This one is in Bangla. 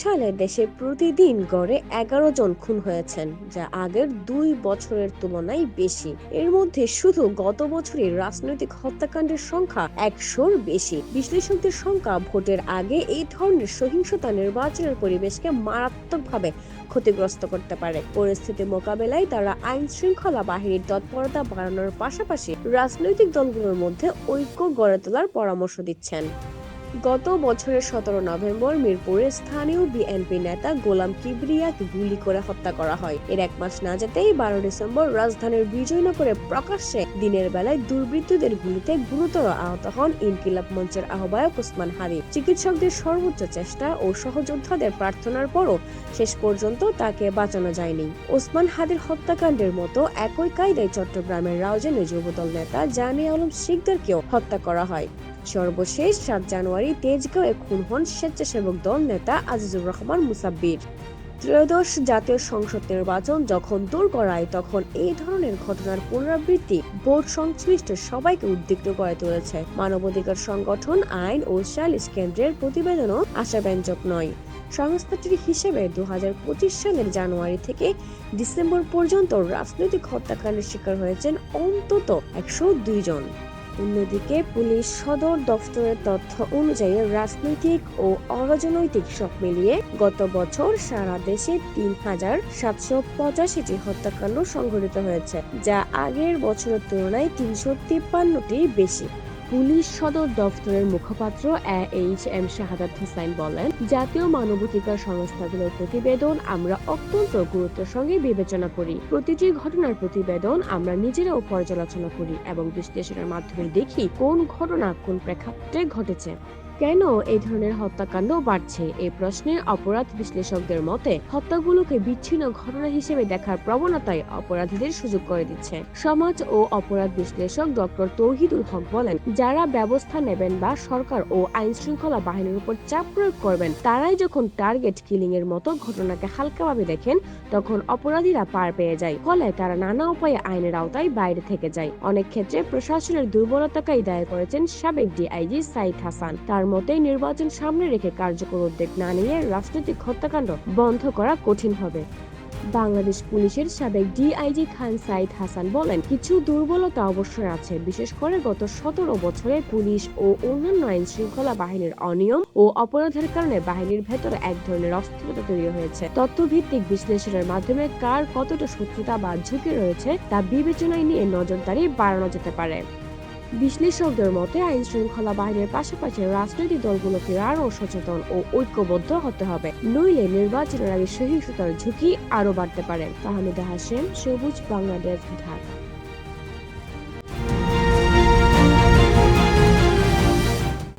সালে দেশে প্রতিদিন গড়ে ১১ জন খুন হয়েছেন, যা আগের ২ বছরের তুলনায় বেশি। এর মধ্যে শুধু গত বছরই রাজনৈতিক হত্যাকাণ্ডের সংখ্যা ১০০-র বেশি। বিশ্লেষকদের সংখ্যা ভোটের আগে এই ধরনের সহিংসতা নির্বাচনের পরিবেশকে মারাত্মকভাবে ক্ষতিগ্রস্ত করতে পারে। পরিস্থিতি মোকাবেলায় তারা আইন শৃঙ্খলা বাহিনীর তৎপরতা বাড়ানোর পাশাপাশি রাজনৈতিক দলগুলোর মধ্যে ঐক্য গড়ে তোলার পরামর্শ দিচ্ছেন। গত বছরের ১৭ নভেম্বর মিরপুরে স্থানীয় বিএনপি নেতা গোলাম কিবরিয়াকে গুলি করে হত্যা করা হয়। এর এক মাস না যেতেই ১২ ডিসেম্বর রাজধানীর বিজয়নগরে প্রকাশ্যে দিনের বেলায় দুর্বৃত্তদের গুলিতে গুরুতর আহত হন ইনকিলাব মঞ্চের আহ্বায়ক ওসমান হাদি। চিকিৎসকদের সর্বোচ্চ চেষ্টা ও সহযোদ্ধাদের প্রার্থনার পরও শেষ পর্যন্ত তাকে বাঁচানো যায়নি। ওসমান হাদির হত্যাকাণ্ডের মতো একই কায়দায় চট্টগ্রামের রাউজানে যুবদল নেতা জানে আলম শিকদারকেও হত্যা করা হয়। সর্বশেষ ৭ জানুয়ারি তেজগাঁওয়ে খুন হন স্বেচ্ছাসেবক দল নেতা আজিজুর রহমান মুসাব্বির। ত্রয়োদশ জাতীয় সংসদ নির্বাচন যখন দোরগোড়ায়, তখন এই ধরনের ঘটনার পুনরাবৃত্তি ভোট সংশ্লিষ্ট সবাইকে উদ্বিগ্ন করে তুলেছে। মানবাধিকার সংগঠন আইন ও সালিশ কেন্দ্রের প্রতিবেদনও আশাব্যঞ্জক নয়। সংস্থাটির হিসেবে ২০২৫ সালের জানুয়ারি থেকে ডিসেম্বর পর্যন্ত রাজনৈতিক হত্যাকাণ্ডের শিকার হয়েছেন অন্তত ১০২ জন। অন্যদিকে পুলিশ সদর দফতরের তথ্য অনুযায়ী রাজনৈতিক ও অরাজনৈতিক সব মিলিয়ে গত বছর সারা দেশে ৩,৭৮৫টি হত্যাকাণ্ড সংঘটিত হয়েছে, যা আগের বছরের তুলনায় ৩৫৩টি বেশি। পুলিশ সদর দফতরের মুখপাত্র AHM শাহাদাত হোসাইন বলেন, জাতীয় মানবাধিকার সংস্থাগুলোর প্রতিবেদন আমরা অত্যন্ত গুরুত্বের সঙ্গে বিবেচনা করি। প্রতিটি ঘটনার প্রতিবেদন আমরা নিজেরাও পর্যালোচনা করি এবং বিশ্লেষণের মাধ্যমে দেখি কোন ঘটনা কোন প্রেক্ষাপটে ঘটেছে। কেন এই ধরনের হত্যাকাণ্ড বাড়ছে? এই প্রশ্নে অপরাধ বিশ্লেষকদের মতে হত্যাগুলোকে বিচ্ছিন্ন ঘটনা হিসেবে দেখার প্রবণতায় অপরাধীদের সুযোগ করে দিচ্ছে। সমাজ ও অপরাধ বিশ্লেষক ডক্টর তৌহিদুল হক বলেন, যারা ব্যবস্থা নেবেন বা সরকার ও আইন শৃঙ্খলা বাহিনীর উপর চাপ প্রয়োগ করবেন, তারাই যখন টার্গেট কিলিং এর মতো ঘটনাকে হালকাভাবে দেখেন, তখন অপরাধীরা পার পেয়ে যায়। ফলে তারা নানা উপায়ে আইনের আওতায় বাইরে থেকে যায়। অনেক ক্ষেত্রে প্রশাসনের দুর্বলতাকেই দায়ী করেছেন সাবেক ডিআইজি সাইদ হাসান। তার মতে নির্বাচন সামনে রেখে কার্যকর উদ্যোগ না নিয়ে রাজনৈতিক হত্যাকাণ্ড বন্ধ করা কঠিন হবে। বাংলাদেশ পুলিশের সাবেক ডিআইজি খান সাইদ হাসান বলেন, কিছু দুর্বলতা অবশ্যই আছে, বিশেষ করে গত ১৭ বছরে পুলিশ ও অন্যান্য আইন শৃঙ্খলা বাহিনীর অনিয়ম ও অপরাধের কারণে বাহিনীর ভেতরে এক ধরনের অস্থিরতা তৈরি হয়েছে। তথ্যভিত্তিক বিশ্লেষণের মাধ্যমে কার কতটা শত্রুতা বা ঝুঁকি রয়েছে তা বিবেচনায় নিয়ে নজরদারি বাড়ানো যেতে পারে। বিশ্লেষকদের মতে আইন শৃঙ্খলা বাহিনীর পাশাপাশি রাজনৈতিক দলগুলোকে আরও সচেতন ও ঐক্যবদ্ধ হতে হবে, নইলে নির্বাচনের আগে সহিংসতার ঝুঁকি আরও বাড়তে পারে। তাহমিদা হাশেম, সবুজ বাংলাদেশ, ঢাকা।